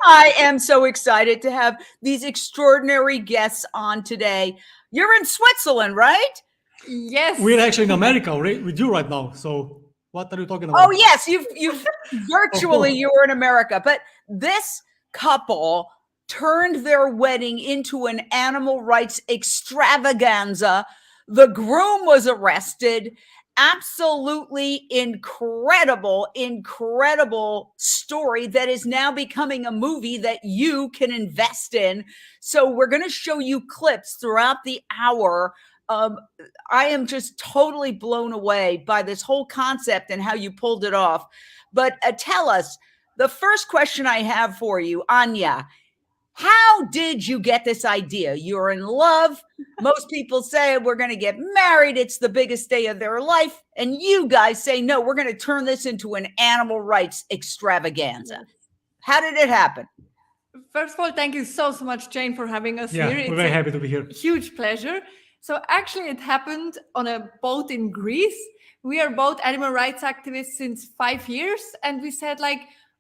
I am so excited to have these extraordinary guests on today. You're in Switzerland, right? Yes. We're actually in America with you right now. So what are you talking about? Oh, yes, you've virtually you were in America, but this couple turned their wedding into an animal rights extravaganza. The groom was arrested. Absolutely incredible story that is now becoming a movie that you can invest in. So we're going to show you clips throughout the hour. I am just totally blown away by this whole concept and how you pulled it off. But tell us, the first question I have for you, Anja, how did you get this idea? You're in love. Most people say we're going to get married. It's the biggest day of their life. And you guys say, no, we're going to turn this into an animal rights extravaganza. How did it happen? First of all, thank you so much, Jane, for having us here. We're very happy to be here. Huge pleasure. So actually it happened on a boat in Greece. We are both animal rights activists since 5 years. And we said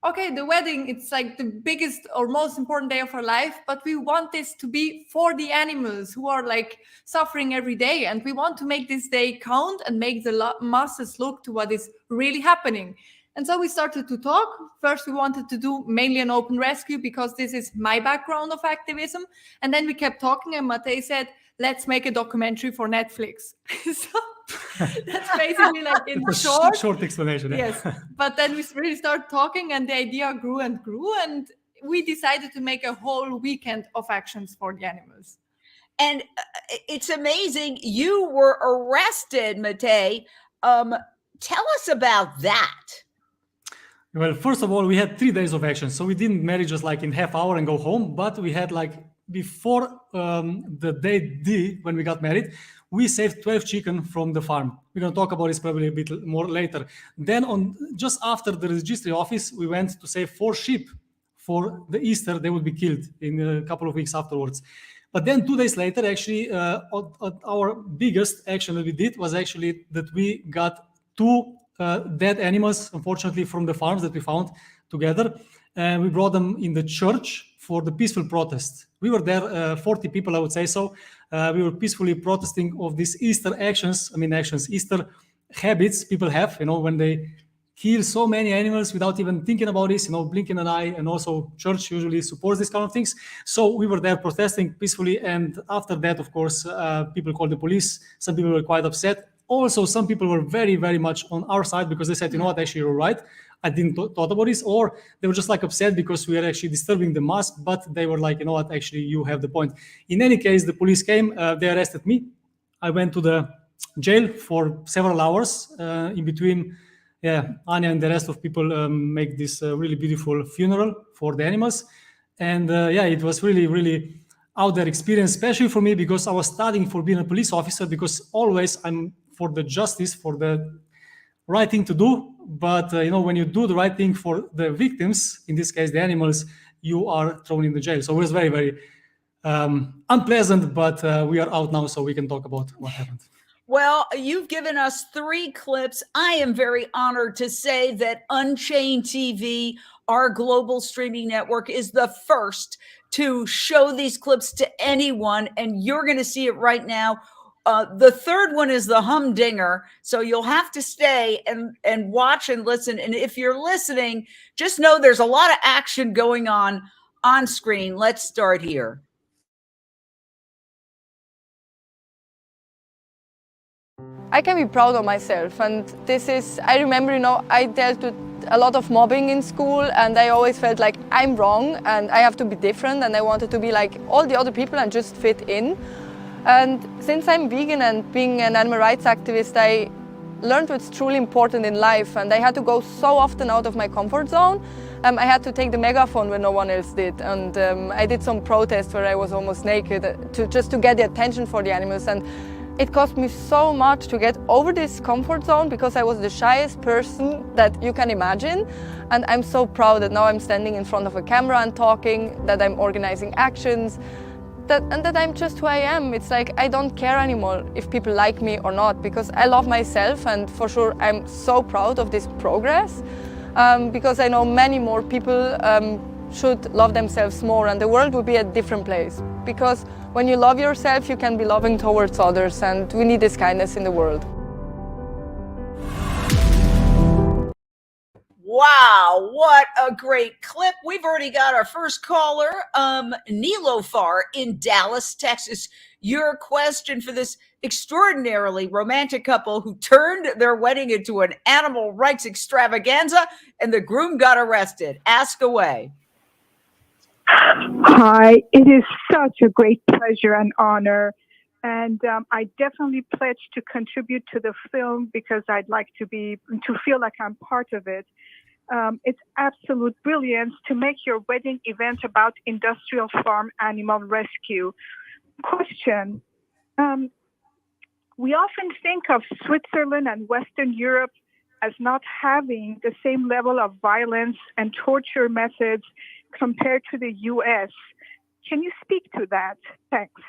okay, the wedding, it's like the biggest or most important day of our life, but we want this to be for the animals who are suffering every day. And we want to make this day count and make the masses look to what is really happening. And so we started to talk. First, we wanted to do mainly an open rescue because this is my background of activism. And then we kept talking and Matej said, let's make a documentary for Netflix. So that's basically in short explanation. Yes. But then we really started talking and the idea grew and we decided to make a whole weekend of actions for the animals. And it's amazing. You were arrested, Matej. Tell us about that. Well, first of all, we had 3 days of action. So we didn't marry just in half hour and go home, but we had before the day D, when we got married, we saved 12 chicken from the farm. We're going to talk about this probably a bit more later. Then just after the registry office, we went to save 4 sheep for the Easter. They would be killed in a couple of weeks afterwards. But then 2 days later, actually, our biggest action that we did was actually that we got 2 dead animals, unfortunately, from the farms that we found together. And we brought them in the church for the peaceful protest. We were there, 40 people, I would say so. We were peacefully protesting of these Easter Easter habits people have, when they kill so many animals without even thinking about this, blinking an eye, and also church usually supports these kind of things. So we were there protesting peacefully. And after that, of course, people called the police. Some people were quite upset. Also, some people were very, very much on our side because they said, actually, you're right. I didn't thought about this, or they were just upset because we are actually disturbing the mass, but they were actually, you have the point. In any case, the police came, they arrested me. I went to the jail for several hours. In between, Anja and the rest of people make this really beautiful funeral for the animals. And it was really, really out there experience, especially for me, because I was studying for being a police officer, because always I'm for the justice, for the right thing to do. But when you do the right thing for the victims, in this case the animals, you are thrown in the jail. So it was very, very unpleasant, but we are out now, so we can talk about what happened. Well, you've given us 3 clips. I am very honored to say that UnchainedTV, our global streaming network, is the first to show these clips to anyone, and you're going to see it right now. The third one is the humdinger. So you'll have to stay and watch and listen. And if you're listening, just know there's a lot of action going on screen. Let's start here. I can be proud of myself. And I remember, I dealt with a lot of mobbing in school, and I always felt like I'm wrong and I have to be different, and I wanted to be like all the other people and just fit in. And since I'm vegan and being an animal rights activist, I learned what's truly important in life, and I had to go so often out of my comfort zone. I had to take the megaphone when no one else did, and I did some protests where I was almost naked just to get the attention for the animals. And it cost me so much to get over this comfort zone because I was the shyest person that you can imagine. And I'm so proud that now I'm standing in front of a camera and talking, that I'm organizing actions, and that I'm just who I am. It's like I don't care anymore if people like me or not, because I love myself, and for sure I'm so proud of this progress. because I know many more people should love themselves more, and the world will be a different place. Because when you love yourself, you can be loving towards others, and we need this kindness in the world. Wow, what a great clip. We've already got our first caller, Nilofar in Dallas, Texas. Your question for this extraordinarily romantic couple who turned their wedding into an animal rights extravaganza and the groom got arrested. Ask away. Hi, it is such a great pleasure and honor. And I definitely pledge to contribute to the film because I'd like to feel like I'm part of it. It's absolute brilliance to make your wedding event about industrial farm animal rescue. Question. We often think of Switzerland and Western Europe as not having the same level of violence and torture methods compared to the US. Can you speak to that? Thanks.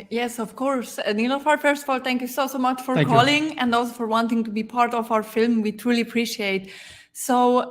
Yes, of course. Nilofar, first of all, thank you so much for calling and also for wanting to be part of our film. We truly appreciate. So,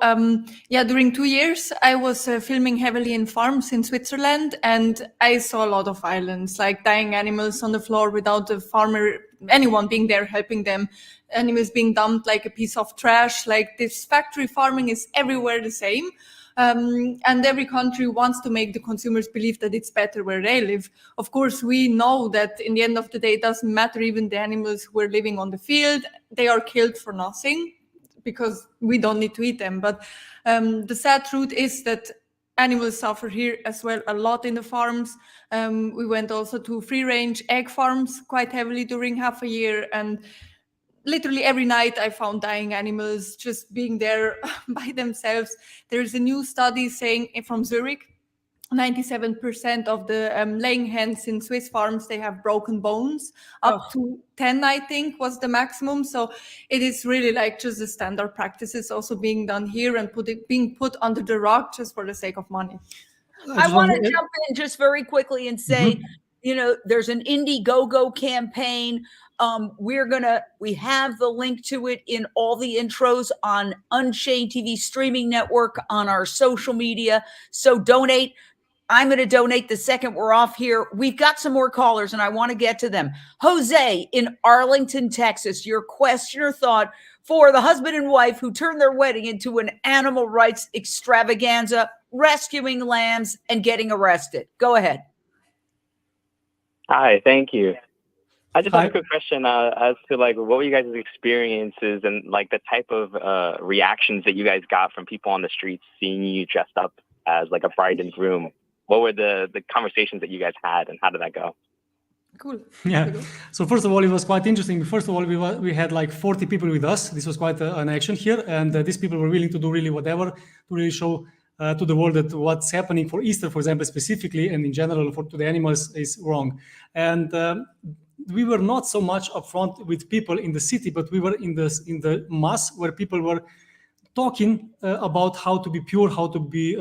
during 2 years, I was filming heavily in farms in Switzerland, and I saw a lot of violence, like dying animals on the floor without the farmer, anyone being there helping them, animals being dumped like a piece of trash. Like, this factory farming is everywhere the same. And every country wants to make the consumers believe that it's better where they live. Of course, we know that in the end of the day, it doesn't matter. Even the animals who are living on the field, they are killed for nothing because we don't need to eat them. But the sad truth is that animals suffer here as well a lot in the farms. We went also to free-range egg farms quite heavily during half a year, and literally every night I found dying animals just being there by themselves. There's a new study saying from Zurich, 97% of the laying hens in Swiss farms, they have broken bones. Up to 10, I think, was the maximum. So it is really like just the standard practices also being done here and being put under the rug just for the sake of money. I want to jump in just very quickly and say, you know, there's an Indiegogo campaign. We have the link to it in all the intros on Unchained TV streaming network on our social media. So donate. I'm going to donate the second we're off here. We've got some more callers and I want to get to them. Jose in Arlington, Texas, your question or thought for the husband and wife who turned their wedding into an animal rights extravaganza, rescuing lambs and getting arrested. Go ahead. Hi, thank you. I just have a quick question as to like what were you guys' experiences and like the type of reactions that you guys got from people on the streets seeing you dressed up as like a bride and groom? What were the conversations that you guys had and how did that go? Cool. Yeah. So first of all, it was quite interesting. First of all, we had like 40 people with us. This was quite an action here, and these people were willing to do really whatever to really show to the world that what's happening for Easter, for example, specifically, and in general to the animals is wrong. And we were not so much upfront with people in the city, but we were in the mass where people were talking about how to be pure, how to be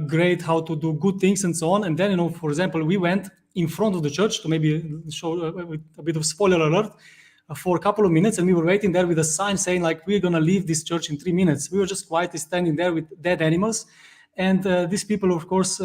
great, how to do good things, and so on. And then, you know, for example, we went in front of the church to maybe show a bit of spoiler alert for a couple of minutes, and we were waiting there with a sign saying like, we're gonna leave this church in 3 minutes. We were just quietly standing there with dead animals, and these people, of course,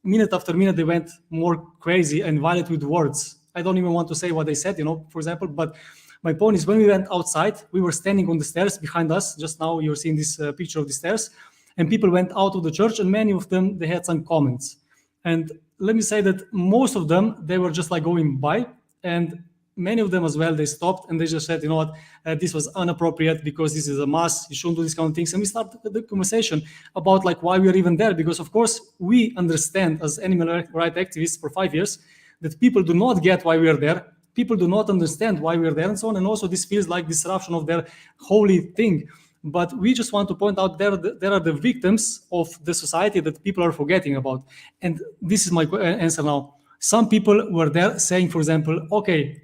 minute after minute, they went more crazy and violent with words. I don't even want to say what they said, you know, for example, but my point is when we went outside, we were standing on the stairs behind us. Just now you're seeing this picture of the stairs, and people went out of the church, and many of them, they had some comments. And let me say that most of them, they were just like going by, and many of them as well, they stopped and they just said, you know what, this was inappropriate because this is a mass, you shouldn't do these kind of things. And we started the conversation about like why we are even there, because of course we understand as animal rights activists for 5 years that people do not get why we are there. People do not understand why we are there and so on. And also this feels like disruption of their holy thing. But we just want to point out there are the victims of the society that people are forgetting about. And this is my answer now. Some people were there saying, for example, okay,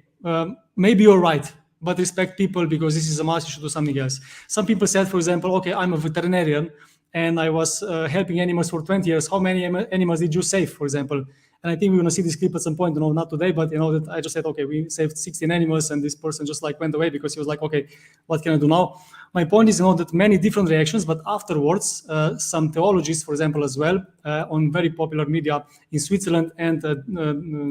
maybe you're right, but respect people because this is a mass, you should do something else. Some people said, for example, okay, I'm a veterinarian and I was helping animals for 20 years. How many animals did you save, for example? And I think we're going to see this clip at some point, not today, but that I just said, okay, we saved 16 animals, and this person just like went away because he was like, okay, what can I do now? My point is, that many different reactions, but afterwards, some theologians, for example, as well, on very popular media in Switzerland and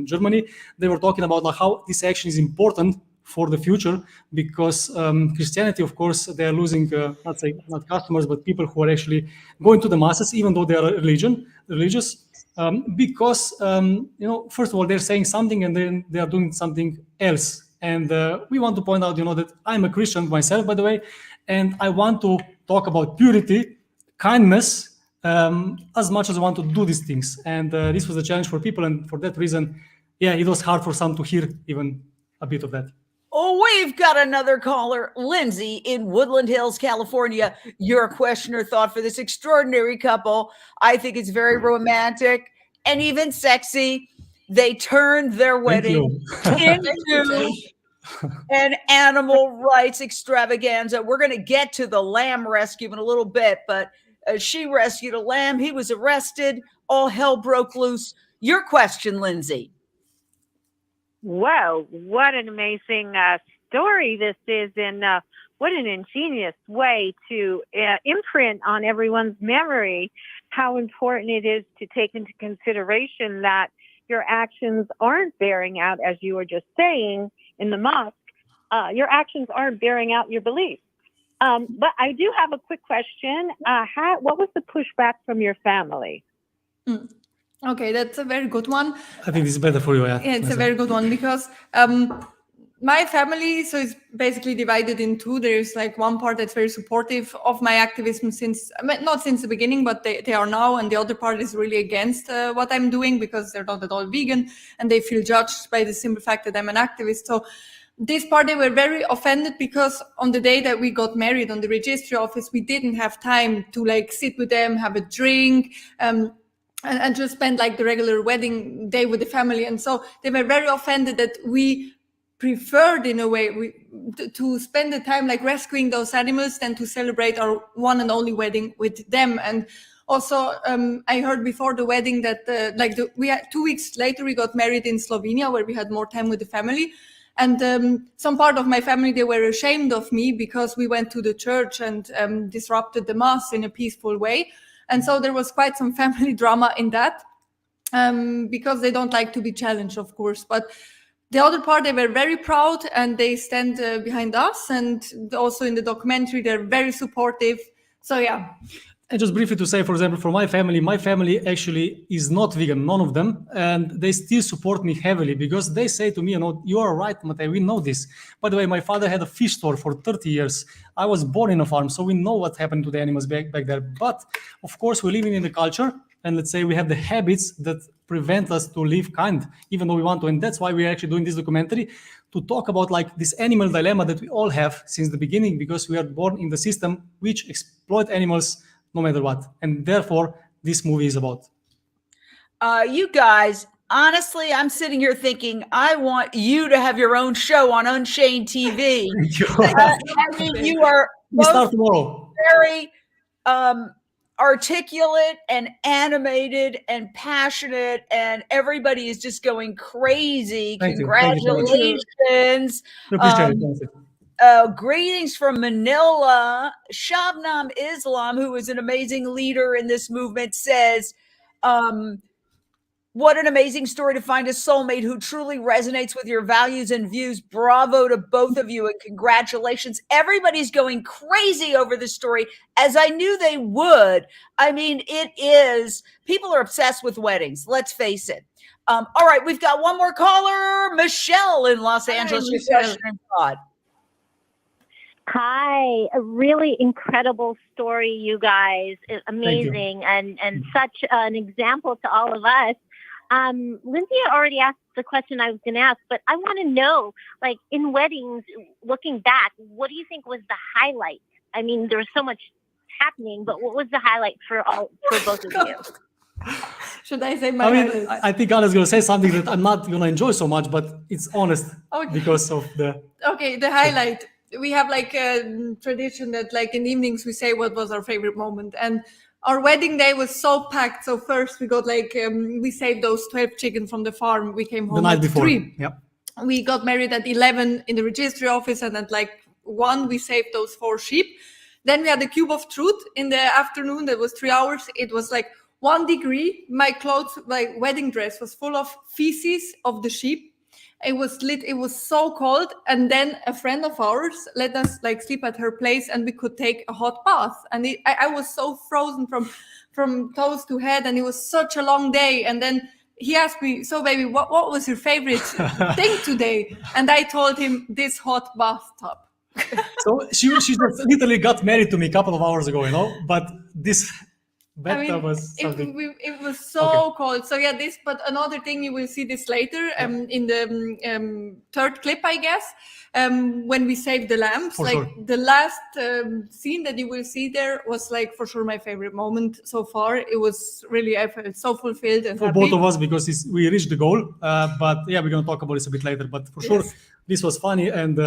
Germany, they were talking about like how this action is important for the future, because Christianity, of course, they are losing, not customers, but people who are actually going to the masses, even though they are religious. Because first of all, they're saying something and then they are doing something else. And we want to point out, that I'm a Christian myself, by the way, and I want to talk about purity, kindness, as much as I want to do these things. And this was a challenge for people, and for that reason, it was hard for some to hear even a bit of that. Oh, we've got another caller, Lindsay in Woodland Hills, California. Your question or thought for this extraordinary couple. I think it's very romantic and even sexy. They turned their wedding into an animal rights extravaganza. We're going to get to the lamb rescue in a little bit, but she rescued a lamb. He was arrested. All hell broke loose. Your question, Lindsay. Whoa, what an amazing story this is, and what an ingenious way to imprint on everyone's memory how important it is to take into consideration that your actions aren't bearing out, as you were just saying in the mosque, your actions aren't bearing out your beliefs. But I do have a quick question. What was the pushback from your family? Okay, that's a very good one. I think this is better for you. Yeah, it's a very good one because my family, so it's basically divided in two. There's like one part that's very supportive of my activism not since the beginning, but they are now. And the other part is really against what I'm doing because they're not at all vegan and they feel judged by the simple fact that I'm an activist. So this part, they were very offended because on the day that we got married on the registry office, we didn't have time to like sit with them, have a drink, and just spend like the regular wedding day with the family. And so they were very offended that we preferred in a way to spend the time like rescuing those animals than to celebrate our one and only wedding with them. And also I heard before the wedding that we had 2 weeks later we got married in Slovenia, where we had more time with the family. And some part of my family, they were ashamed of me because we went to the church and disrupted the mass in a peaceful way. And so there was quite some family drama in that because they don't like to be challenged, of course. But the other part, they were very proud and they stand behind us. And also in the documentary, they're very supportive. So, yeah. And just briefly to say, for example, for my family actually is not vegan, none of them. And they still support me heavily because they say to me, you are right, Matej, we know this. By the way, my father had a fish store for 30 years. I was born in a farm, so we know what happened to the animals back there. But of course, we're living in the culture. And let's say we have the habits that prevent us to live kind, even though we want to. And that's why we're actually doing this documentary, to talk about like this animal dilemma that we all have since the beginning, because we are born in the system which exploit animals no matter what. And therefore, this movie is about. You guys, honestly, I'm sitting here thinking, I want you to have your own show on UnchainedTV. I mean, you are both very articulate and animated and passionate, and everybody is just going crazy. Congratulations. Greetings from Manila. Shabnam Islam, who is an amazing leader in this movement, says, what an amazing story to find a soulmate who truly resonates with your values and views. Bravo to both of you and congratulations. Everybody's going crazy over this story, as I knew they would. I mean, people are obsessed with weddings. Let's face it. All right, we've got one more caller, Michelle in Los Angeles. Your question and thought. Hi, a really incredible story, you guys. Amazing and such an example to all of us. Lindsay already asked the question I was going to ask, but I want to know, like in weddings, looking back, what do you think was the highlight? I mean, there was so much happening, but what was the highlight for both of you? Should I say my highlight? I think Anna's going to say something that I'm not going to enjoy so much, but it's honest because of the... Okay, the highlight. We have like a tradition that like in the evenings we say what was our favorite moment. And our wedding day was so packed. So first we got like, we saved those 12 chickens from the farm. We came home The night at before. 3. Yeah. We got married at 11 in the registry office, and at like 1 we saved those 4 sheep. Then we had the Cube of Truth in the afternoon. That was 3 hours. It was like 1 degree. My clothes, my wedding dress was full of feces of the sheep. It was lit. It was so cold. And then a friend of ours let us like sleep at her place, and we could take a hot bath. And I was so frozen from toes to head, and it was such a long day. And then he asked me, "So baby, what was your favorite thing today?" And I told him, "This hot bathtub." So she just literally got married to me a couple of hours ago, but this bathtub was something. It was so cold. So yeah, but another thing, you will see this later in the third clip, I guess, when we saved the lambs. For like sure. the last scene that you will see there was like for sure my favorite moment so far. It was really, I felt so fulfilled and For happy. both of us, because we reached the goal. But yeah, we're going to talk about this a bit later. But for sure, this was funny, and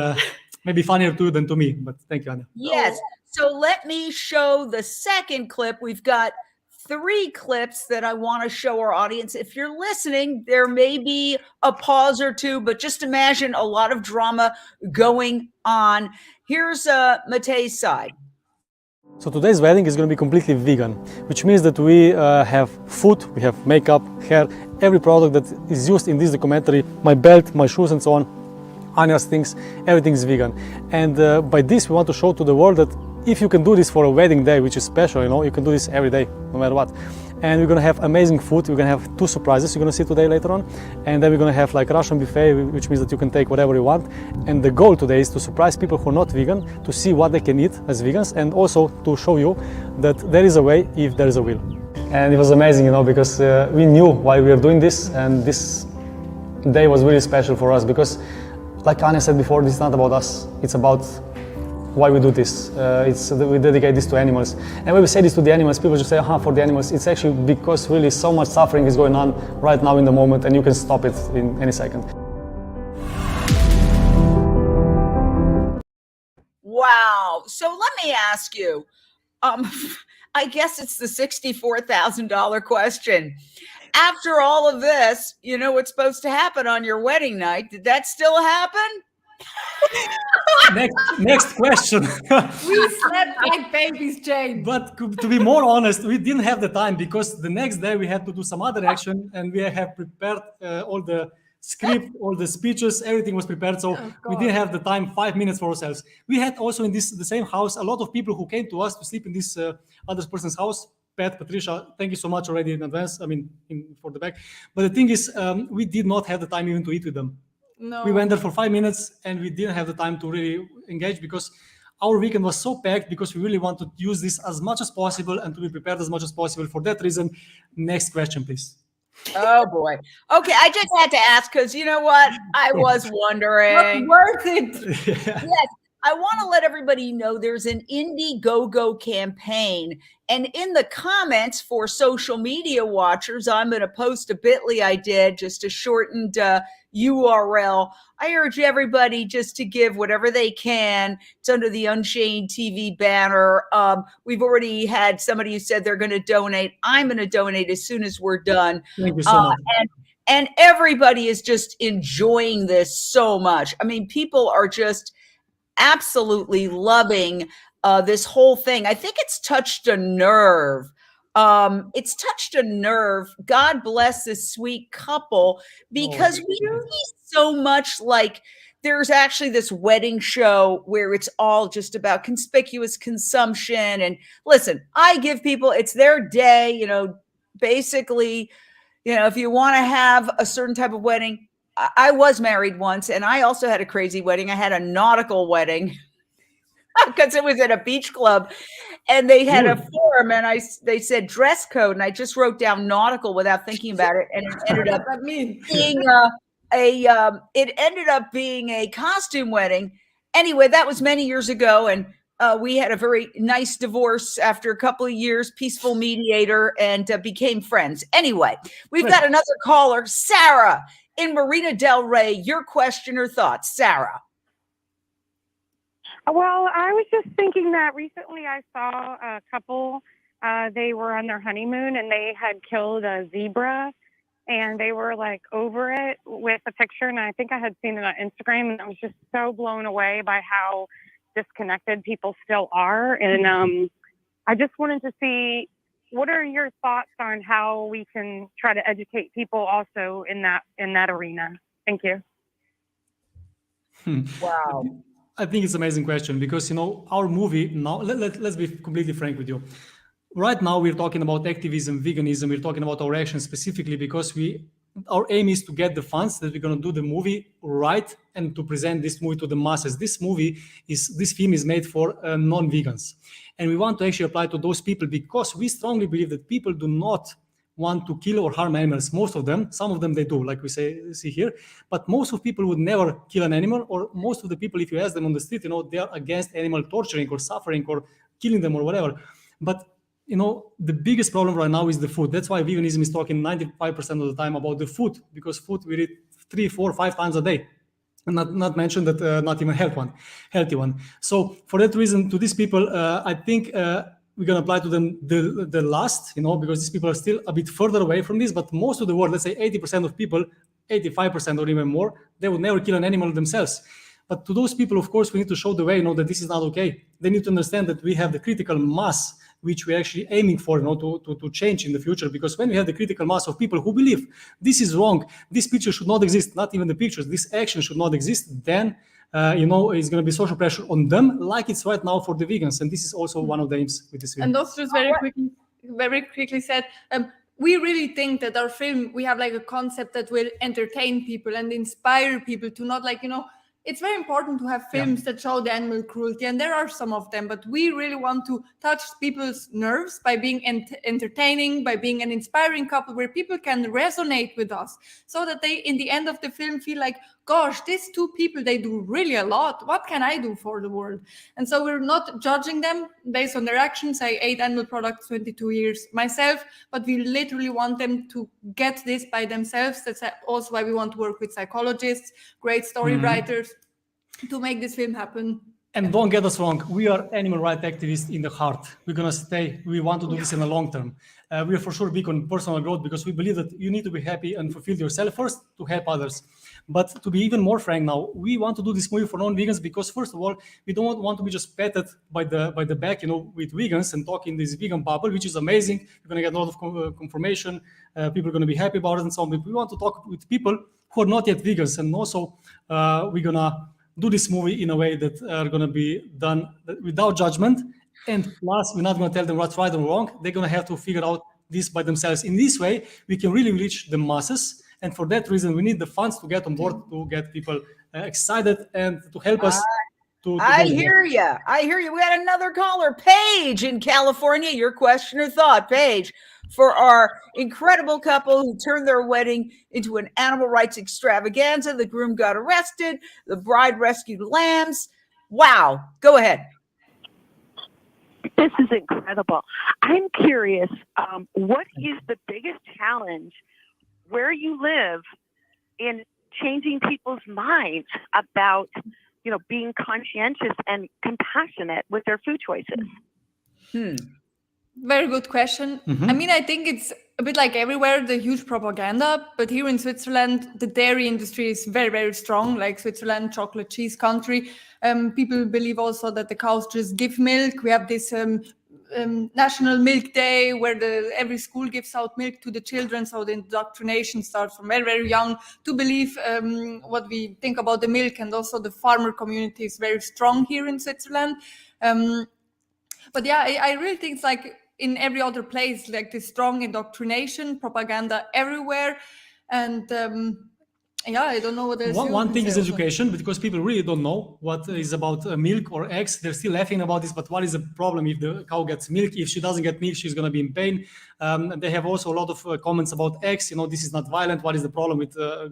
maybe funnier to you than to me. But thank you, Anja. Yes. So let me show the second clip. We've got 3 clips that I want to show our audience. If you're listening, there may be a pause or 2, but just imagine a lot of drama going on. Here's Matej's side. So today's wedding is going to be completely vegan, which means that we have food, we have makeup, hair, every product that is used in this documentary, my belt, my shoes and so on, Anja's things, everything is vegan. And by this we want to show to the world that if you can do this for a wedding day, which is special, you can do this every day, no matter what. And we're going to have amazing food. We're going to have 2 surprises you're going to see today later on. And then we're going to have like Russian buffet, which means that you can take whatever you want. And the goal today is to surprise people who are not vegan, to see what they can eat as vegans, and also to show you that there is a way if there is a will. And it was amazing, because we knew why we were doing this, and this day was really special for us because, like Anja said before, this is not about us. It's about why we do this. We dedicate this to animals. And when we say this to the animals, people just say, for the animals. It's actually because really so much suffering is going on right now in the moment, and you can stop it in any second. Wow. So let me ask you, I guess it's the $64,000 question. After all of this, what's supposed to happen on your wedding night? Did that still happen? Next question. We slept like babies, Jane. But to be more honest, we didn't have the time because the next day we had to do some other action, and we have prepared all the script, all the speeches, everything was prepared. So we didn't have the time, 5 minutes for ourselves. We had also in the same house a lot of people who came to us to sleep in this other person's house. Pat, Patricia, thank you so much already in advance. For the back. But the thing is, we did not have the time even to eat with them. No. We went there for 5 minutes and we didn't have the time to really engage because our weekend was so packed because we really want to use this as much as possible and to be prepared as much as possible. For that reason, next question, please. Oh boy. Okay, I just had to ask because you know what? I was wondering. Not worth it. Yes. I want to let everybody know there's an Indiegogo campaign. And in the comments for social media watchers, I'm going to post a bit.ly I did, just a shortened URL. I urge everybody just to give whatever they can. It's under the UnchainedTV banner. We've already had somebody who said they're going to donate. I'm going to donate as soon as we're done. Thank you so much. And everybody is just enjoying this so much. People are just absolutely loving this whole thing. I think it's touched a nerve. It's touched a nerve. God bless this sweet couple, because we see so much like there's actually this wedding show where it's all just about conspicuous consumption. And listen, I give people, it's their day, basically, if you want to have a certain type of wedding. I was married once, and I also had a crazy wedding. I had a nautical wedding because it was at a beach club, and they had a form, and they said dress code, and I just wrote down nautical without thinking about it, and it ended up being it ended up being a costume wedding. Anyway, that was many years ago, and we had a very nice divorce after a couple of years, peaceful mediator, and became friends. Anyway, we've got another caller, Sarah in Marina Del Rey. Your question or thoughts, Sarah? Well, I was just thinking that recently I saw a couple they were on their honeymoon and they had killed a zebra, and they were like over it with a picture. And I think I had seen it on Instagram, and I was just so blown away by how disconnected people still are. And I just wanted to see, what are your thoughts on how we can try to educate people also in that arena? Thank you. Wow. I think it's an amazing question because, you know, our movie now, let's be completely frank with you. Right now, we're talking about activism, veganism. We're talking about our actions specifically because our aim is to get the funds that we're going to do the movie right and to present this movie to the masses. This film is made for non-vegans. And we want to actually apply to those people because we strongly believe that people do not want to kill or harm animals. Most of them, some of them they do, like we see here, but most of people would never kill an animal, or most of the people, if you ask them on the street, you know, they are against animal torturing or suffering or killing them or whatever. But you know, the biggest problem right now is the food. That's why veganism is talking 95% of the time about the food, because food we eat 3, 4, 5 times a day. And not mention that not even healthy one. So for that reason, to these people, I think we're going to apply to them the last, you know, because these people are still a bit further away from this. But most of the world, let's say 80% of people, 85% or even more, they would never kill an animal themselves. But to those people, of course, we need to show the way, you know, that this is not okay. They need to understand that we have the critical mass which we're actually aiming for, you know, to change in the future. Because when we have the critical mass of people who believe this is wrong, this picture should not exist, not even the pictures, this action should not exist, then, you know, it's going to be social pressure on them, like it's right now for the vegans. And this is also one of the aims with this film. And also just very quickly said, we really think that our film, we have like a concept that will entertain people and inspire people to not like, you know, it's very important to have films that show the animal cruelty, and there are some of them, but we really want to touch people's nerves by being entertaining, by being an inspiring couple where people can resonate with us, so that they, in the end of the film, feel like, gosh, these two people, they do really a lot. What can I do for the world? And so we're not judging them based on their actions. I ate animal products 22 years myself, but we literally want them to get this by themselves. That's also why we want to work with psychologists, great story writers, to make this film happen. And don't get us wrong, we are animal rights activists in the heart. We're going to stay. We want to do this in the long term. We are for sure big on personal growth because we believe that you need to be happy and fulfill yourself first to help others. But to be even more frank now, we want to do this movie for non-vegans because, first of all, we don't want to be just patted by the back, you know, with vegans and talk in this vegan bubble, which is amazing. You're going to get a lot of confirmation. People are going to be happy about it and so on. But we want to talk with people who are not yet vegans. And also, we're going to do this movie in a way that are going to be done without judgment. And plus, we're not going to tell them what's right or wrong. They're going to have to figure out this by themselves. In this way, we can really reach the masses. And for that reason, we need the funds to get on board, to get people excited and to help us. I hear you. I hear you. We had another caller, Paige in California. Your question or thought, Paige, for our incredible couple who turned their wedding into an animal rights extravaganza. The groom got arrested. The bride rescued lambs. Wow. Go ahead. This is incredible. I'm curious, what is the biggest challenge where you live in changing people's minds about, you know, being conscientious and compassionate with their food choices? Very good question. I mean, I think it's a bit like everywhere, the huge propaganda, but here in Switzerland, the dairy industry is very, very strong, like Switzerland, chocolate cheese country. People believe also that the cows just give milk. We have this National Milk Day where every school gives out milk to the children. So the indoctrination starts from very, very young to believe what we think about the milk. And also the farmer community is very strong here in Switzerland. But yeah, I really think it's like in every other place, like this strong indoctrination, propaganda everywhere. And yeah, I don't know what else. One thing is education, because people really don't know what is about milk or eggs. They're still laughing about this, but what is the problem if the cow gets milk? If she doesn't get milk, she's going to be in pain. They have also a lot of comments about eggs. You know, this is not violent. What is the problem with, I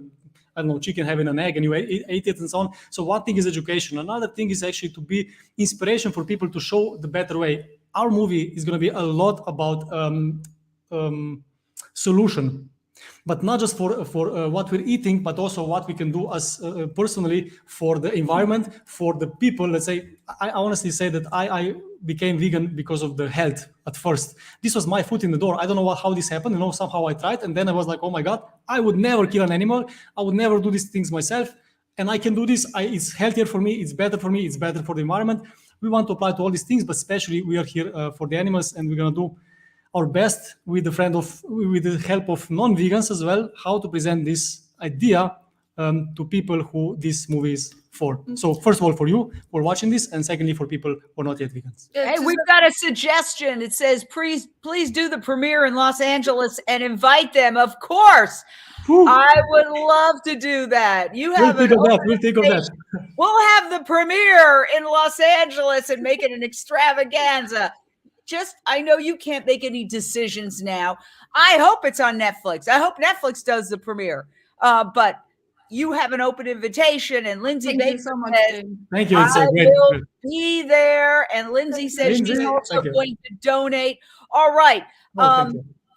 don't know, chicken having an egg and you ate it and so on. So one thing is education. Another thing is actually to be inspiration for people to show the better way. Our movie is going to be a lot about solution. But not just for what we're eating, but also what we can do as personally for the environment, for the people. Let's say, I honestly say that I became vegan because of the health at first. This was my foot in the door. I don't know how this happened. Somehow I tried, and then I was like, oh my God, I would never kill an animal. I would never do these things myself. And I can do this. It's healthier for me. It's better for me. It's better for the environment. We want to apply to all these things, but especially we are here for the animals, and we're gonna do our best with the help of non-vegans as well, how to present this idea to people who this movie is for. So first of all, for you who are watching this, and secondly, for people who are not yet vegans. Hey, we've got a suggestion. It says, please do the premiere in Los Angeles and invite them. Of course. I would love to do that. You have We'll think of that. We'll have the premiere in Los Angeles and make it an extravaganza. I know you can't make any decisions now. I hope it's on Netflix. I hope Netflix does the premiere. But you have an open invitation, and Lindsay Thank you so much. Thank you. I It's so great. will be there. And Lindsay says she's also going to donate. All right.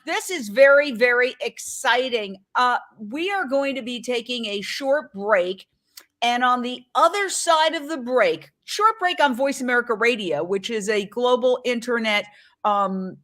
This is very, very exciting. We are going to be taking a short break. And on the other side of the break, short break on Voice America Radio, which is a global internet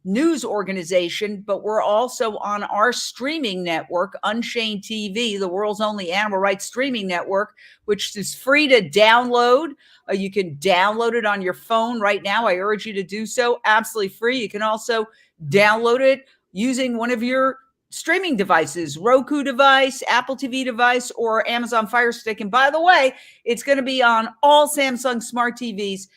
news organization, but we're also on our streaming network, UnchainedTV, the world's only animal rights streaming network, which is free to download. You can download it on your phone right now. I urge you to do so. Absolutely free. You can also download it using one of your streaming devices, Roku device, Apple TV device, or Amazon Fire Stick. And by the way, it's going to be on all Samsung smart TVs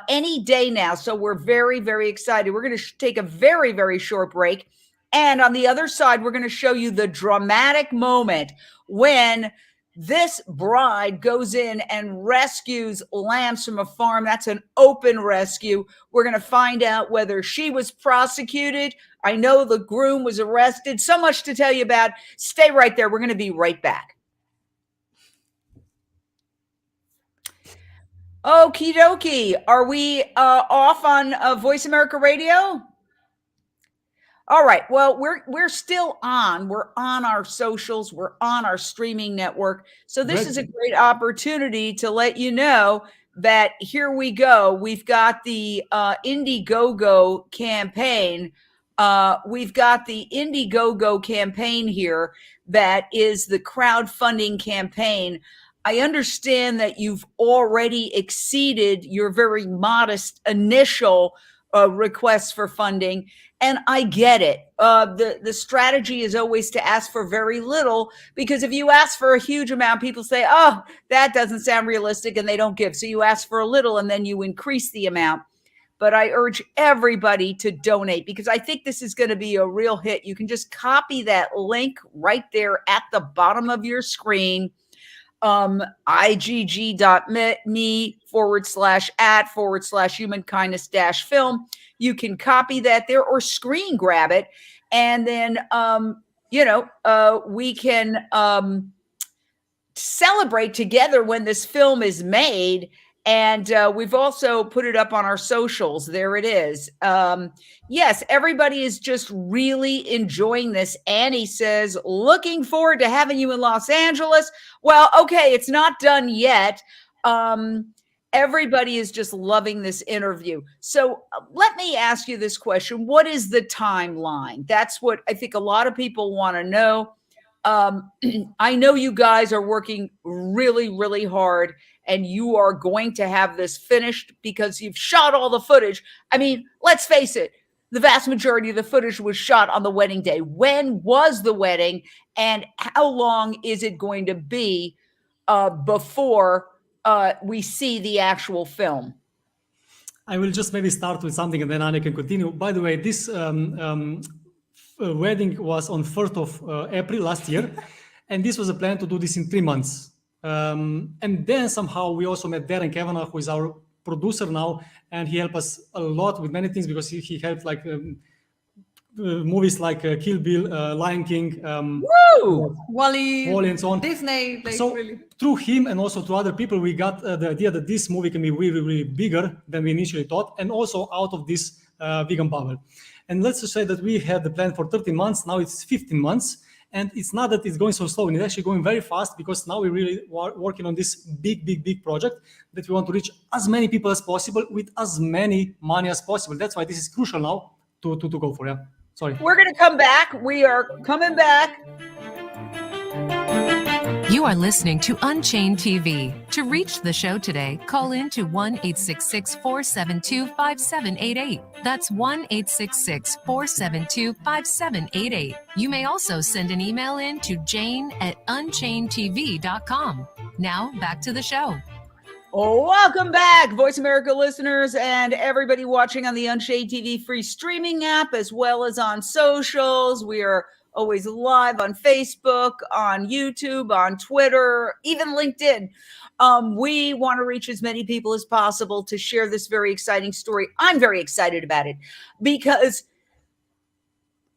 any day now. So we're very, very excited. We're going to take a very, very short break. And on the other side, we're going to show you the dramatic moment when this bride goes in and rescues lambs from a farm. That's an open rescue. We're going to find out whether she was prosecuted. I know the groom was arrested. So much to tell you about. Stay right there. We're going to be right back. Okie dokie. Are we off on Voice America Radio? All right. Well, we're still on. We're on our socials. We're on our streaming network. So this is a great opportunity to let you know that here we go. We've got the Indiegogo campaign. We've got the Indiegogo campaign here. That is the crowdfunding campaign. I understand that you've already exceeded your very modest initial requests for funding. And I get it. The strategy is always to ask for very little, because if you ask for a huge amount, people say, oh, that doesn't sound realistic, and they don't give. So you ask for a little and then you increase the amount. But I urge everybody to donate, because I think this is going to be a real hit. You can just copy that link right there at the bottom of your screen. igg.me/@/human kindness-film. You can copy that there or screen grab it. And then, we can celebrate together when this film is made. And we've also put it up on our socials. There it is. Yes, everybody is just really enjoying this. Annie says, looking forward to having you in Los Angeles. Well, okay, it's not done yet. Everybody is just loving this interview. So let me ask you this question. What is the timeline? That's what I think a lot of people want to know. I know you guys are working really, really hard, and you are going to have this finished because you've shot all the footage. I mean, let's face it, the vast majority of the footage was shot on the wedding day. When was the wedding, and how long is it going to be before we see the actual film? I will just maybe start with something, and then Anja can continue. By the way, this wedding was on 1st of April last year, and this was a plan to do this in 3 months. And then somehow we also met Darren Kavanagh, who is our producer now, and he helped us a lot with many things, because he helped like movies like Kill Bill, Lion King, Wally, and so on. Disney. So really, through him and also through other people, we got the idea that this movie can be really, really bigger than we initially thought, and also out of this vegan bubble. And let's just say that we had the plan for 13 months. Now it's 15 months. And it's not that it's going so slow, it's actually going very fast, because now we're really working on this big project that we want to reach as many people as possible with as many money as possible. That's why this is crucial now to go for. Yeah, sorry. We're going to come back. We are coming back. You are listening to Unchained TV. To reach the show today, call in to 1-866-472-5788. That's 1-866-472-5788. You may also send an email in to jane@unchainedtv.com. Now, back to the show. Welcome back, Voice America listeners and everybody watching on the Unchained TV free streaming app, as well as on socials. We are always live on Facebook, on YouTube, on Twitter, even LinkedIn. We want to reach as many people as possible to share this very exciting story. I'm very excited about it because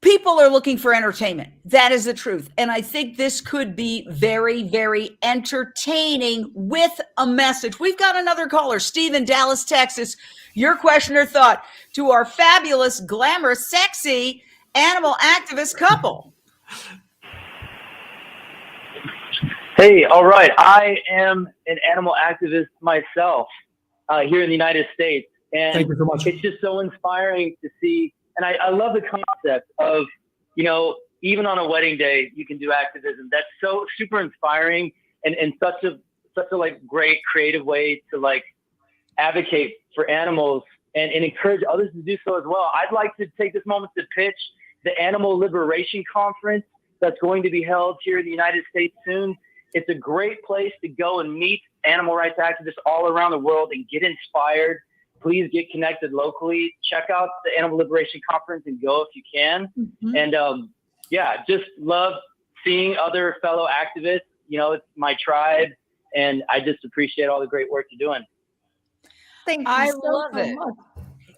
people are looking for entertainment. That is the truth. And I think this could be very, very entertaining with a message. We've got another caller, Steve in Dallas, Texas. Your question or thought to our fabulous, glamorous, sexy animal activist couple. Hey, all right. I am an animal activist myself here in the United States. And thank you so much. It's just so inspiring to see. And I love the concept of, even on a wedding day, you can do activism. That's so super inspiring and such a like great creative way to like advocate for animals and encourage others to do so as well. I'd like to take this moment to pitch the Animal Liberation Conference that's going to be held here in the United States soon. It's a great place to go and meet animal rights activists all around the world and get inspired. Please get connected locally. Check out the Animal Liberation Conference and go if you can. Mm-hmm. And just love seeing other fellow activists. It's my tribe, and I just appreciate all the great work you're doing. Thank you. I love it. Much.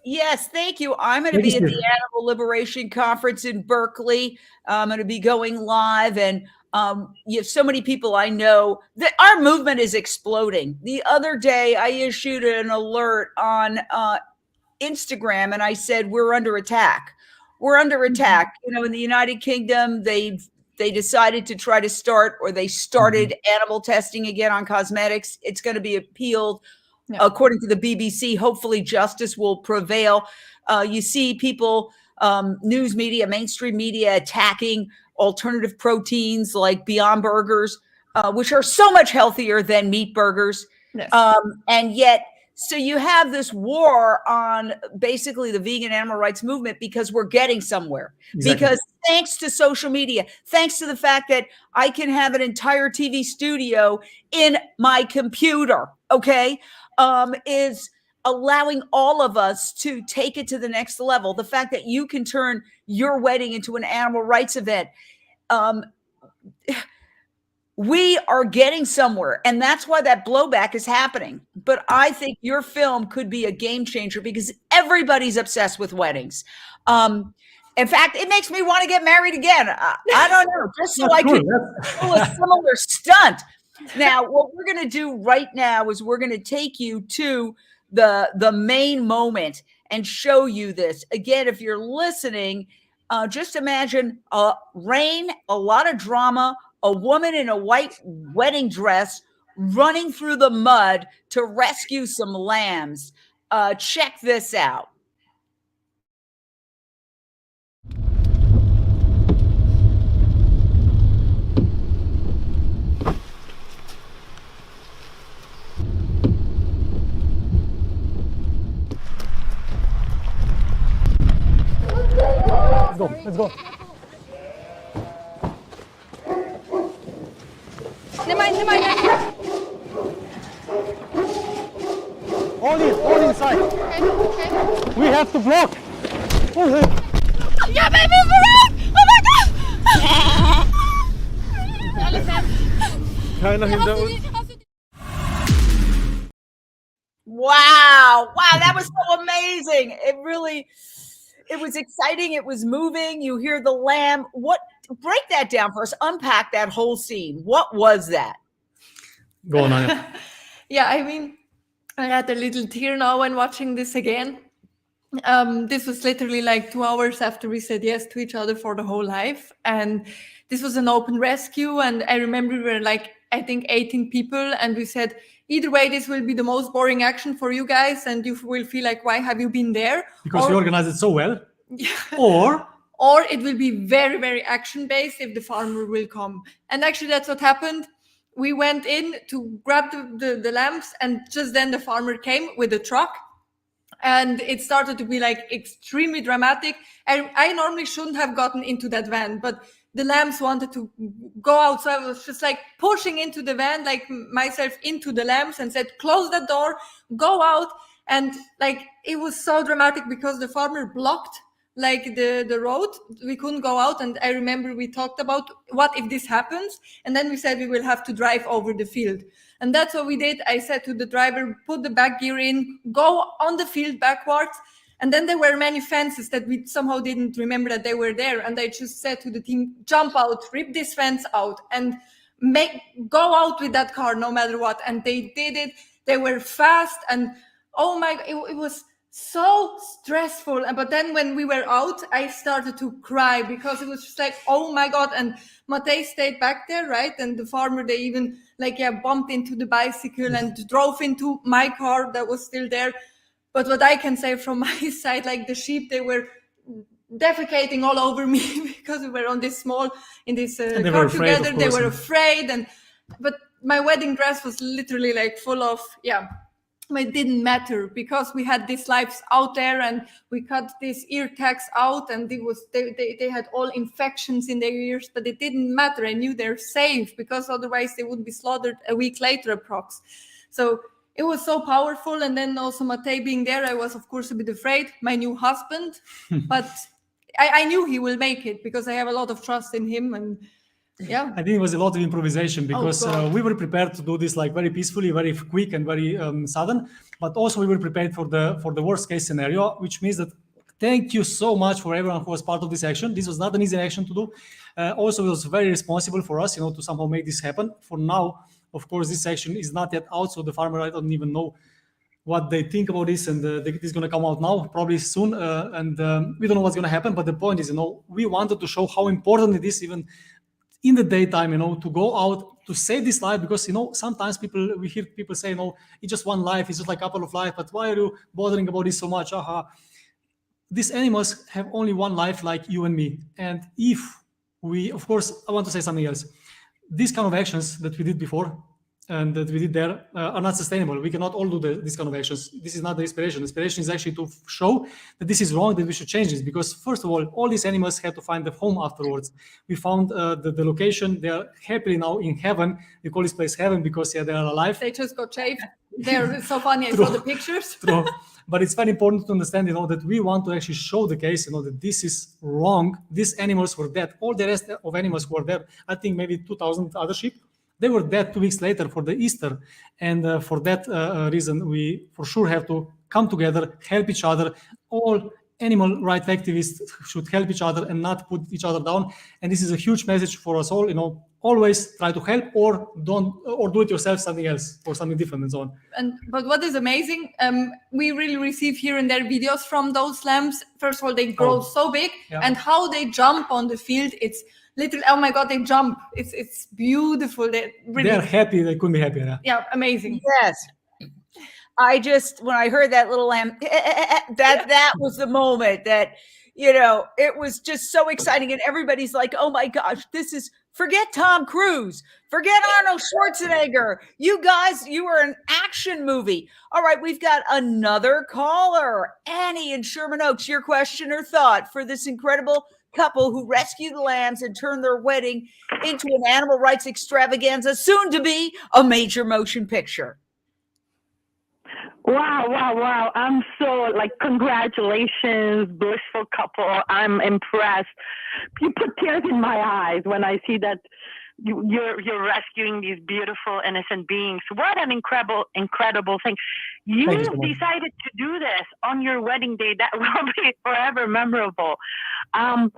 Yes, thank you. I'm going to be at the Animal Liberation Conference in Berkeley. I'm going to be going live, and you have so many people I know that our movement is exploding. The other day, I issued an alert on Instagram, and I said, we're under attack. We're under attack. In the United Kingdom, they decided to try to start, or they started animal testing again on cosmetics. It's going to be appealed. No. According to the BBC, hopefully justice will prevail. You see people, news media, mainstream media attacking alternative proteins like Beyond Burgers, which are so much healthier than meat burgers. Yes. And yet, so you have this war on basically the vegan animal rights movement because we're getting somewhere. Exactly. Because thanks to social media, thanks to the fact that I can have an entire TV studio in my computer, okay? Is allowing all of us to take it to the next level. The fact that you can turn your wedding into an animal rights event. We are getting somewhere, and that's why that blowback is happening. But I think your film could be a game changer because everybody's obsessed with weddings. In fact, it makes me want to get married again. I don't know, just so I can pull a similar stunt. Now, what we're going to do right now is we're going to take you to the main moment and show you this. Again, if you're listening, just imagine rain, a lot of drama, a woman in a white wedding dress running through the mud to rescue some lambs. Check this out. Let's go. All inside. Okay. We have to block. Ja, wij moeten vooruit! Oh my god! Ga je nog in de... Wow, that was so amazing. It was exciting. It was moving. You hear the lamb. Break that down for us. Unpack that whole scene. What was that? Go on, Anja. Yeah, I mean, I had a little tear now when watching this again. This was literally like 2 hours after we said yes to each other for the whole life. And this was an open rescue. And I remember we were like, I think 18 people. And we said, either way, this will be the most boring action for you guys. And you will feel like, why have you been there? Because we organized it so well. Yeah. Or it will be very, very action-based if the farmer will come. And actually, that's what happened. We went in to grab the lambs, and just then the farmer came with a truck. And it started to be like extremely dramatic. I normally shouldn't have gotten into that van, but the lambs wanted to go out. So I was just like pushing into the van, like myself into the lambs, and said, close the door, go out. And like, it was so dramatic because the farmer blocked like the road. We couldn't go out. And I remember we talked about what if this happens, and then we said we will have to drive over the field. And that's what we did. I said to the driver, put the back gear in, go on the field backwards. And then there were many fences that we somehow didn't remember that they were there. And I just said to the team, jump out, rip this fence out, and go out with that car no matter what. And they did it. They were fast, and oh my, it was so stressful. But then when we were out, I started to cry because it was just like, oh my God. And Matej stayed back there, right? And the farmer, they even bumped into the bicycle and drove into my car that was still there. But what I can say from my side, like the sheep, they were defecating all over me because we were on this car together. They were afraid. But my wedding dress was literally like full of, it didn't matter because we had these lives out there, and we cut these ear tags out, and they had all infections in their ears, but it didn't matter. I knew they're safe because otherwise they would be slaughtered a week later approx. So it was so powerful. And then also Matej being there, I was of course a bit afraid, my new husband, but I knew he will make it because I have a lot of trust in him. And I think it was a lot of improvisation because we were prepared to do this like very peacefully, very quick, and very sudden. But also we were prepared for the worst case scenario, which means that thank you so much for everyone who was part of this action. This was not an easy action to do. Also, it was very responsible for us, to somehow make this happen. For now, of course, this action is not yet out, so the farmer I don't even know what they think about this, and this is going to come out now, probably soon, and we don't know what's going to happen. But the point is, we wanted to show how important it is, even in the daytime, to go out to save this life, because sometimes we hear people say, it's just one life, it's just like a couple of lives, but why are you bothering about this so much? These animals have only one life, like you and me. And if we, of course, I want to say something else. These kind of actions that we did before and that we did there are not sustainable. We cannot all do this kind of actions. This is not the inspiration. The inspiration is actually to show that this is wrong, that we should change this. Because first of all these animals had to find a home afterwards. We found the location. They are happily now in heaven. We call this place heaven because they are alive. They just got shaved. They're so funny. I saw the pictures. True. But it's very important to understand, that we want to actually show the case, that this is wrong. These animals were dead. All the rest of animals were dead. I think maybe 2,000 other sheep. They were dead 2 weeks later for the Easter. And for that reason, we for sure have to come together, help each other. All animal rights activists should help each other and not put each other down. And this is a huge message for us all, always try to help, or do it yourself, something else or something different and so on. But what is amazing, we really receive here and there videos from those lambs. First of all, they grow so big, and how they jump on the field, it's literally, oh my God, they jump. It's beautiful. They're happy. They couldn't be happier. Yeah, amazing. Yes. When I heard that little lamb, that was the moment that, it was just so exciting. And everybody's like, oh my gosh, forget Tom Cruise, forget Arnold Schwarzenegger. You guys, you were an action movie. All right, we've got another caller. Annie in Sherman Oaks, your question or thought for this incredible couple who rescued lambs and turned their wedding into an animal rights extravaganza, soon to be a major motion picture. Wow. I'm so congratulations, blissful couple. I'm impressed. You put tears in my eyes when I see that you're rescuing these beautiful, innocent beings. What an incredible thing. You decided to do this on your wedding day. That will be forever memorable. How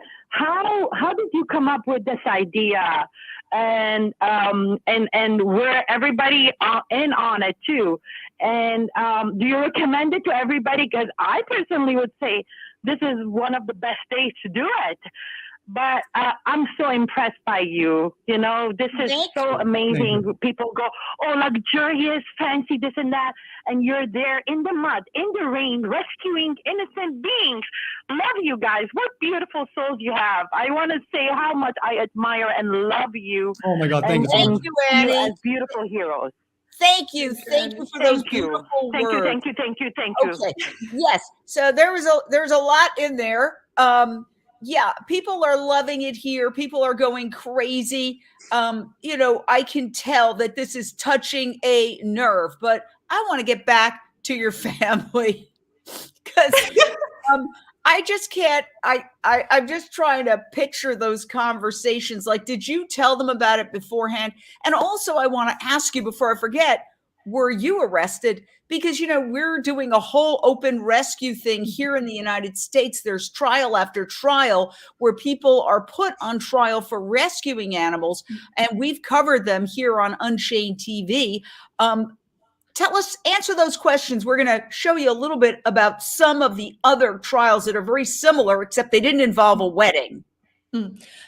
did you come up with this idea? and we're everybody in on it too. And do you recommend it to everybody? Because I personally would say this is one of the best days to do it. But I'm so impressed by you. You know, this is so amazing. People go, oh, luxurious, fancy, this and that. And you're there in the mud, in the rain, rescuing innocent beings. Love you guys. What beautiful souls you have. I want to say how much I admire and love you. Oh my God, thank you so much. Thank you, Annie. You as beautiful heroes. Thank you. Thank you for those beautiful words. Thank you. Okay. Yes. So there's a lot in there. Yeah, people are loving it here. People are going crazy. You know, I can tell that this is touching a nerve, but I want to get back to your family because I just can't. I'm just trying to picture those conversations. Like, did you tell them about it beforehand? And also, I want to ask you before I forget, were you arrested? Because, you know, we're doing a whole open rescue thing here in the United States. There's trial after trial where people are put on trial for rescuing animals, and we've covered them here on Unchained TV. Tell us, answer those questions. We're going to show you a little bit about some of the other trials that are very similar, except they didn't involve a wedding.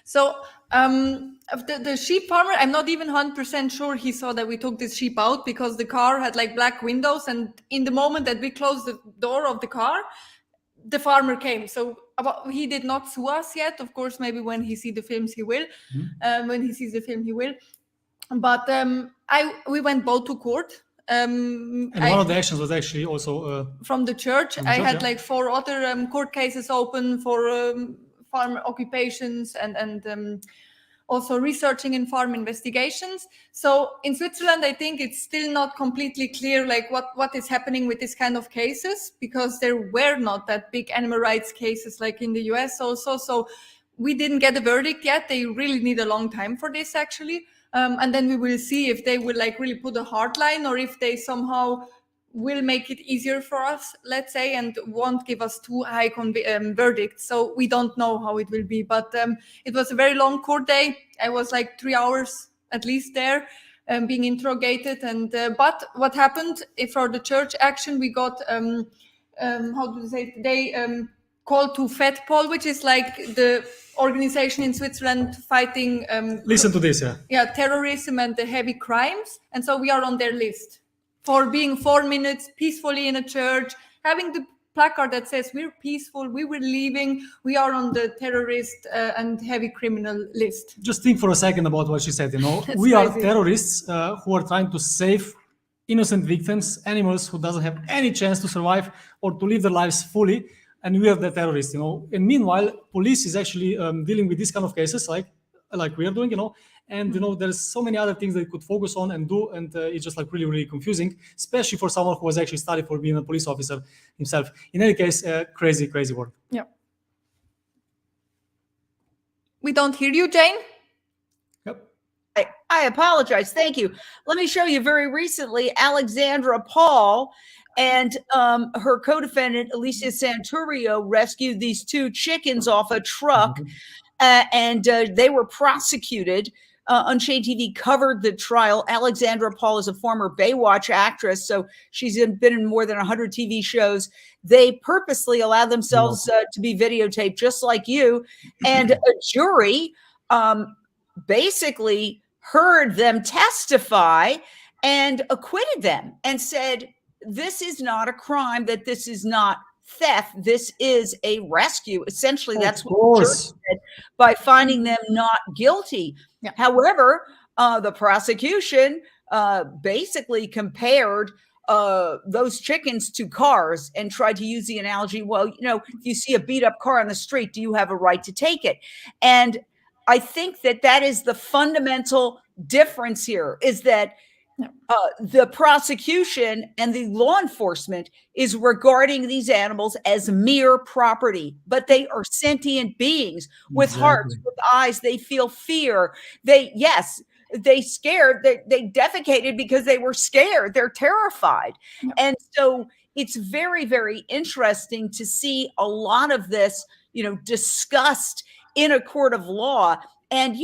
So the sheep farmer, I'm not even 100% sure he saw that we took this sheep out because the car had like black windows. And in the moment that we closed the door of the car, the farmer came. So he did not sue us yet. Of course, maybe when he sees the films, he will. When he sees the film, he will. But we went both to court. And one of the actions was actually also from the church. I had like 4 other court cases open for farm occupations and also researching in farm investigations. So in Switzerland, I think it's still not completely clear like what is happening with this kind of cases, because there were not that big animal rights cases like in the US also. So we didn't get a verdict yet. They really need a long time for this actually. And then we will see if they will like really put a hard line or if they somehow will make it easier for us, let's say, and won't give us too high verdicts. So we don't know how it will be, but it was a very long court day. I was like 3 hours at least there being interrogated. And but what happened for the church action, we got, how do you say it? They called to FEDPOL, which is like the organization in Switzerland fighting listen to this, terrorism and the heavy crimes. And so we are on their list for being 4 minutes peacefully in a church, having the placard that says we're peaceful, we were leaving, we are on the terrorist and heavy criminal list. Just think for a second about what she said, you know. That's we crazy. are terrorists who are trying to save innocent victims, animals who doesn't have any chance to survive or to live their lives fully. And we are the terrorists, you know. And meanwhile, police is actually dealing with this kind of cases, like we are doing, you know. And you know, there's so many other things they could focus on and do, and it's just like really, really confusing, especially for someone who has actually studied for being a police officer himself. In any case, crazy work. Yeah. We don't hear you, Jane. I apologize. Thank you. Let me show you very recently, Alexandra Paul and her co-defendant, Alicia Santurio, rescued these 2 chickens off a truck, and they were prosecuted. Unchained TV covered the trial. Alexandra Paul is a former Baywatch actress, so she's been in more than 100 TV shows. They purposely allowed themselves to be videotaped, just like you. And a jury basically heard them testify and acquitted them and said, this is not a crime, that this is not theft, this is a rescue. Essentially, that's what the jury said by finding them not guilty. Yeah. However, the prosecution basically compared those chickens to cars and tried to use the analogy, well, you know, if you see a beat up car on the street, do you have a right to take it? And I think that is the fundamental difference here, is that the prosecution and the law enforcement is regarding these animals as mere property, but they are sentient beings with hearts, with eyes. They feel fear. They scared. They defecated because they were scared. They're terrified. And so it's very, very interesting to see a lot of this, you know, discussed in a court of law. And,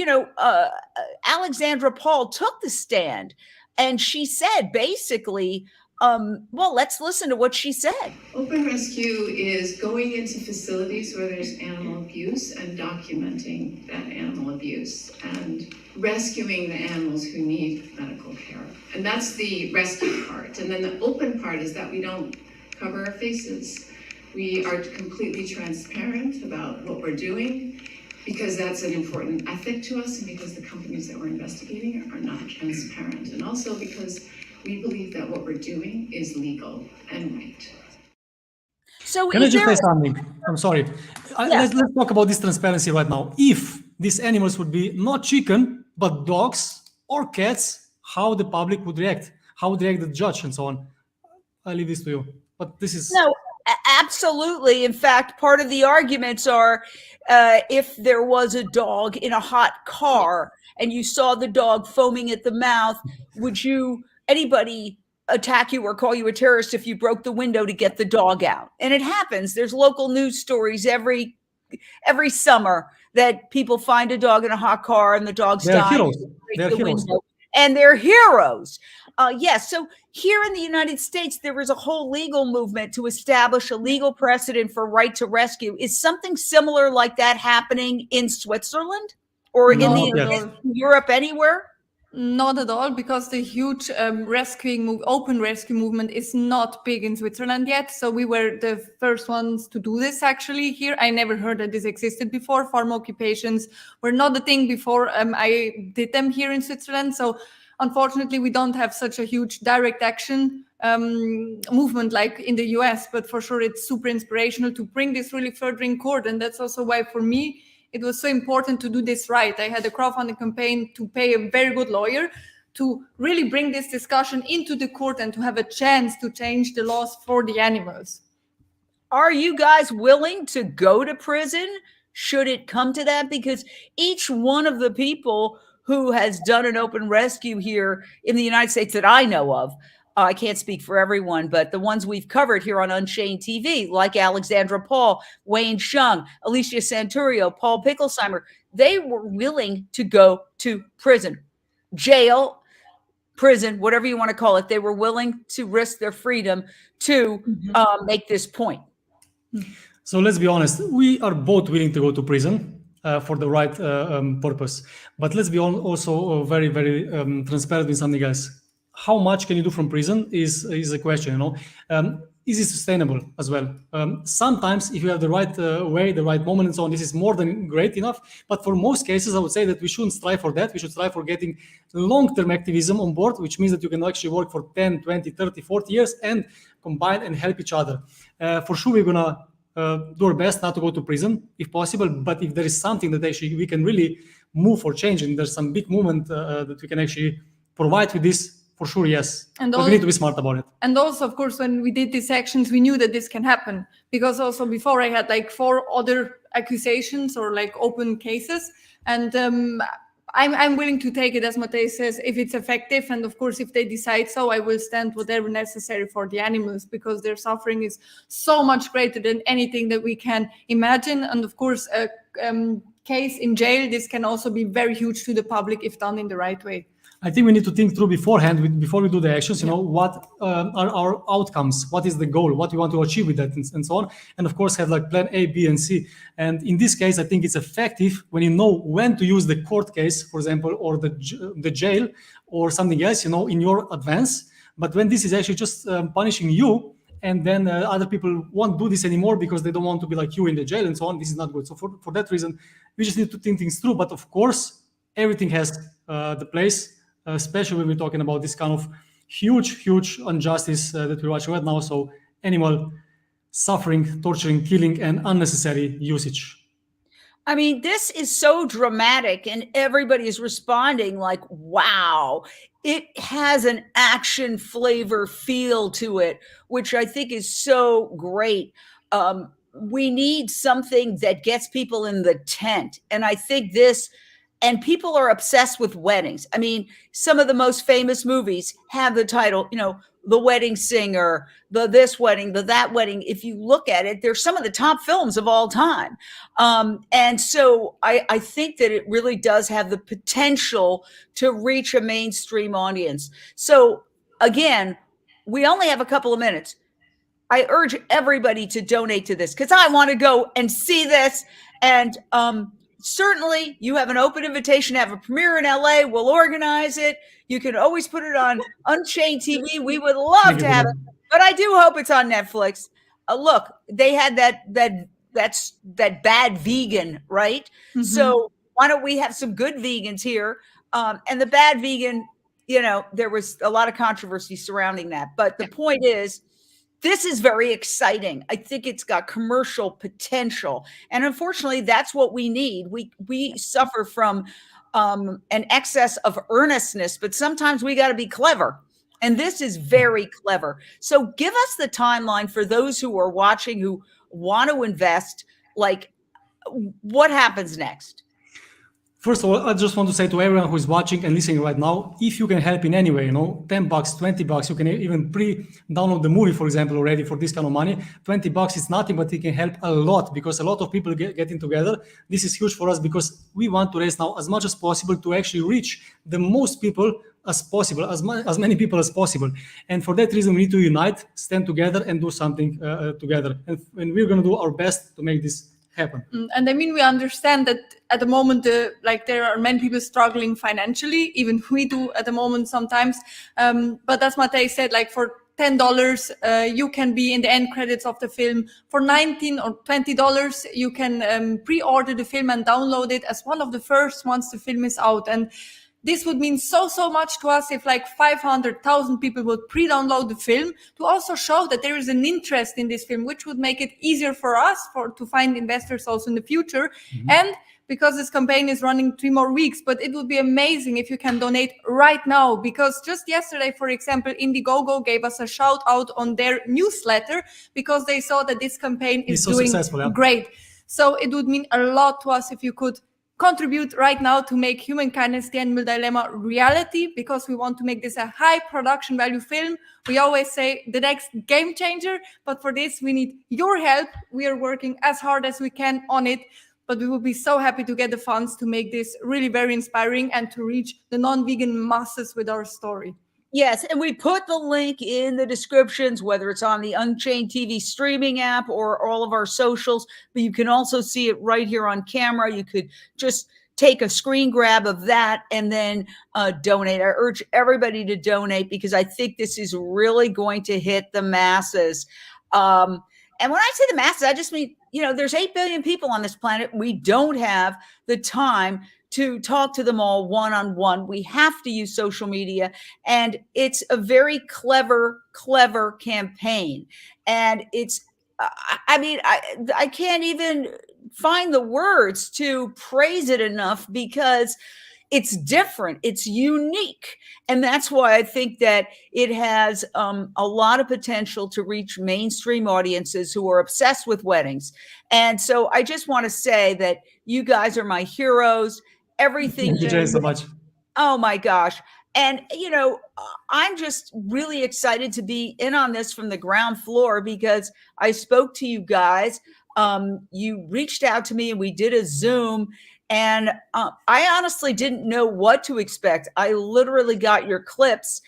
Alexandra Paul took the stand and she said basically, well, let's listen to what she said. Open rescue is going into facilities where there's animal abuse and documenting that animal abuse and rescuing the animals who need medical care. And that's the rescue part. And then the open part is that we don't cover our faces. We are completely transparent about what we're doing, because that's an important ethic to us, and because the companies that we're investigating are not transparent, and also because we believe that what we're doing is legal and right. So can I just say something? I'm sorry. Let's talk about this transparency right now. If these animals would be not chicken, but dogs or cats, how the public would react, how would react the judge and so on. I leave this to you. But this is... No, absolutely. In fact, part of the arguments are if there was a dog in a hot car and you saw the dog foaming at the mouth, would anybody attack you or call you a terrorist if you broke the window to get the dog out? And it happens. There's local news stories every summer that people find a dog in a hot car and the dog's dying. They're heroes. And they're heroes. Yes. So here in the United States, there is a whole legal movement to establish a legal precedent for right to rescue. Is something similar like that happening in Switzerland or in Europe, anywhere? Not at all, because the huge open rescue movement is not big in Switzerland yet. So we were the first ones to do this actually here. I never heard that this existed before. Farm occupations were not a thing before I did them here in Switzerland. So unfortunately, we don't have such a huge direct action movement like in the US, but for sure it's super inspirational to bring this really further in court. And that's also why for me, it was so important to do this right. I had a crowdfunding campaign to pay a very good lawyer to really bring this discussion into the court and to have a chance to change the laws for the animals. Are you guys willing to go to prison should it come to that? Because each one of the people who has done an open rescue here in the United States that I know of, I can't speak for everyone, but the ones we've covered here on Unchained TV, like Alexandra Paul, Wayne Shung, Alicia Santurio, Paul Picklesheimer, they were willing to go to prison, jail, prison, whatever you want to call it. They were willing to risk their freedom to make this point. So let's be honest, we are both willing to go to prison for the right purpose. But let's be also very, very transparent with something else. How much can you do from prison is a question, is it sustainable as well? Sometimes if you have the right way, the right moment and so on, this is more than great enough. But for most cases, I would say that we shouldn't strive for that. We should strive for getting long-term activism on board, which means that you can actually work for 10, 20, 30, 40 years and combine and help each other. For sure, we're going to do our best not to go to prison if possible. But if there is something that actually we can really move for change and there's some big movement that we can actually provide with this, for sure, yes. But we need to be smart about it. And also, of course, when we did these actions, we knew that this can happen. Because also before I had like 4 other accusations or like open cases. And I'm willing to take it, as Matej says, if it's effective. And of course, if they decide so, I will stand whatever necessary for the animals, because their suffering is so much greater than anything that we can imagine. And of course, a case in jail, this can also be very huge to the public if done in the right way. I think we need to think through beforehand, before we do the actions, what are our outcomes? What is the goal? What we want to achieve with that and so on. And of course, have like plan A, B, and C. And in this case, I think it's effective when you know when to use the court case, for example, or the jail or something else, in your advance. But when this is actually just punishing you, and then other people won't do this anymore because they don't want to be like you in the jail and so on, this is not good. So for that reason, we just need to think things through. But of course, everything has the place, especially when we're talking about this kind of huge injustice that we're watching right now. So animal suffering, torturing, killing, and unnecessary usage. I mean, this is so dramatic and everybody is responding like, wow, it has an action flavor feel to it, which I think is so great. We need something that gets people in the tent. And I think this and people are obsessed with weddings. I mean, some of the most famous movies have the title, The Wedding Singer, the this wedding, the that wedding. If you look at it, they're some of the top films of all time. And so I think that it really does have the potential to reach a mainstream audience. So again, we only have a couple of minutes. I urge everybody to donate to this because I want to go and see this. And certainly you have an open invitation to have a premiere in LA. We'll organize it. You can always put it on Unchained TV. We would love to have it, but I do hope it's on Netflix. Look, they had that bad vegan, right? Mm-hmm. So why don't we have some good vegans here? And the bad vegan, there was a lot of controversy surrounding that. But the point is, this is very exciting. I think it's got commercial potential. And unfortunately, that's what we need. We suffer from an excess of earnestness, but sometimes we got to be clever. And this is very clever. So give us the timeline for those who are watching, who want to invest, like what happens next? First of all, I just want to say to everyone who is watching and listening right now, if you can help in any way, $10, $20, you can even pre-download the movie, for example, already for this kind of money. $20 is nothing, but it can help a lot because a lot of people getting together. This is huge for us because we want to raise now as much as possible to actually reach the most people as possible, as many people as possible. And for that reason, we need to unite, stand together and do something together. And we're going to do our best to make this happen. And I mean, we understand that at the moment, there are many people struggling financially, even we do at the moment sometimes. But as Matej said, for $10, you can be in the end credits of the film. For $19 or $20, you can pre-order the film and download it as one of the first once the film is out. And this would mean so much to us if 500,000 people would pre-download the film to also show that there is an interest in this film, which would make it easier for us to find investors also in the future. Mm-hmm. And because this campaign is running 3 more weeks, but it would be amazing if you can donate right now, because just yesterday, for example, Indiegogo gave us a shout out on their newsletter because they saw that this campaign is doing great. So it would mean a lot to us if you could contribute right now to make Human Kindness, The Animal Dilemma reality, because we want to make this a high production value film. We always say the next game changer, but for this we need your help. We are working as hard as we can on it, but we will be so happy to get the funds to make this really very inspiring and to reach the non-vegan masses with our story. Yes, and we put the link in the descriptions, whether it's on the Unchained TV streaming app or all of our socials, but you can also see it right here on camera. You could just take a screen grab of that and then donate. I urge everybody to donate because I think this is really going to hit the masses. And when I say the masses, I just mean, there's 8 billion people on this planet. We don't have the time to talk to them all one-on-one. We have to use social media, and it's a very clever campaign. And it's, I can't even find the words to praise it enough because it's different, it's unique. And that's why I think that it has a lot of potential to reach mainstream audiences who are obsessed with weddings. And so I just want to say that you guys are my heroes. Everything. Thank you so much. Oh my gosh. And, I'm just really excited to be in on this from the ground floor because I spoke to you guys. You reached out to me and we did a Zoom, and I honestly didn't know what to expect. I literally got your clips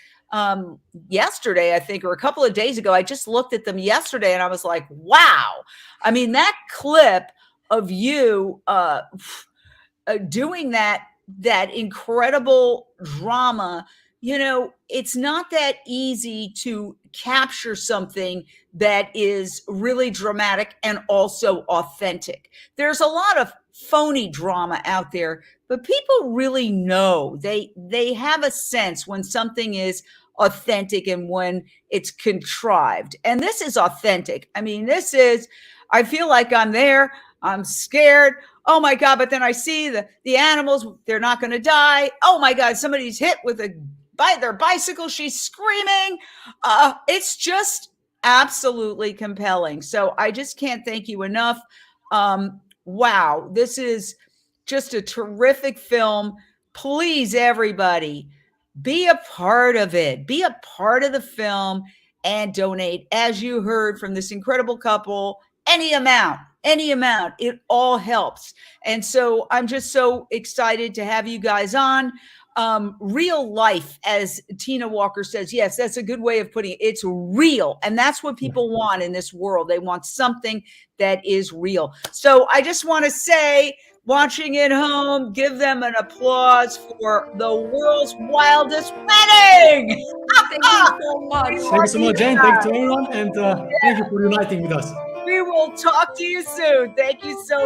yesterday, I think, or a couple of days ago. I just looked at them yesterday and I was like, wow. I mean, that clip of you doing that incredible drama, it's not that easy to capture something that is really dramatic and also authentic. There's a lot of phony drama out there, but people really know, they have a sense when something is authentic and when it's contrived. And this is authentic. I mean, I feel like I'm there. I'm scared. Oh my God. But then I see the animals, they're not going to die. Oh my God. Somebody's hit with their bicycle. She's screaming. It's just absolutely compelling. So I just can't thank you enough. Wow. This is just a terrific film. Please, everybody, be a part of it. Be a part of the film and donate. As you heard from this incredible couple, any amount, it all helps. And so I'm just so excited to have you guys on. Real life, as Tina Walker says. Yes, that's a good way of putting it. It's real. And that's what people want in this world. They want something that is real. So I just want to say, watching at home, give them an applause for the world's wildest wedding. Thank you so much. Thank you so much, Jane. Thank you to everyone. And thank you for uniting with us. We will talk to you soon. Thank you so much.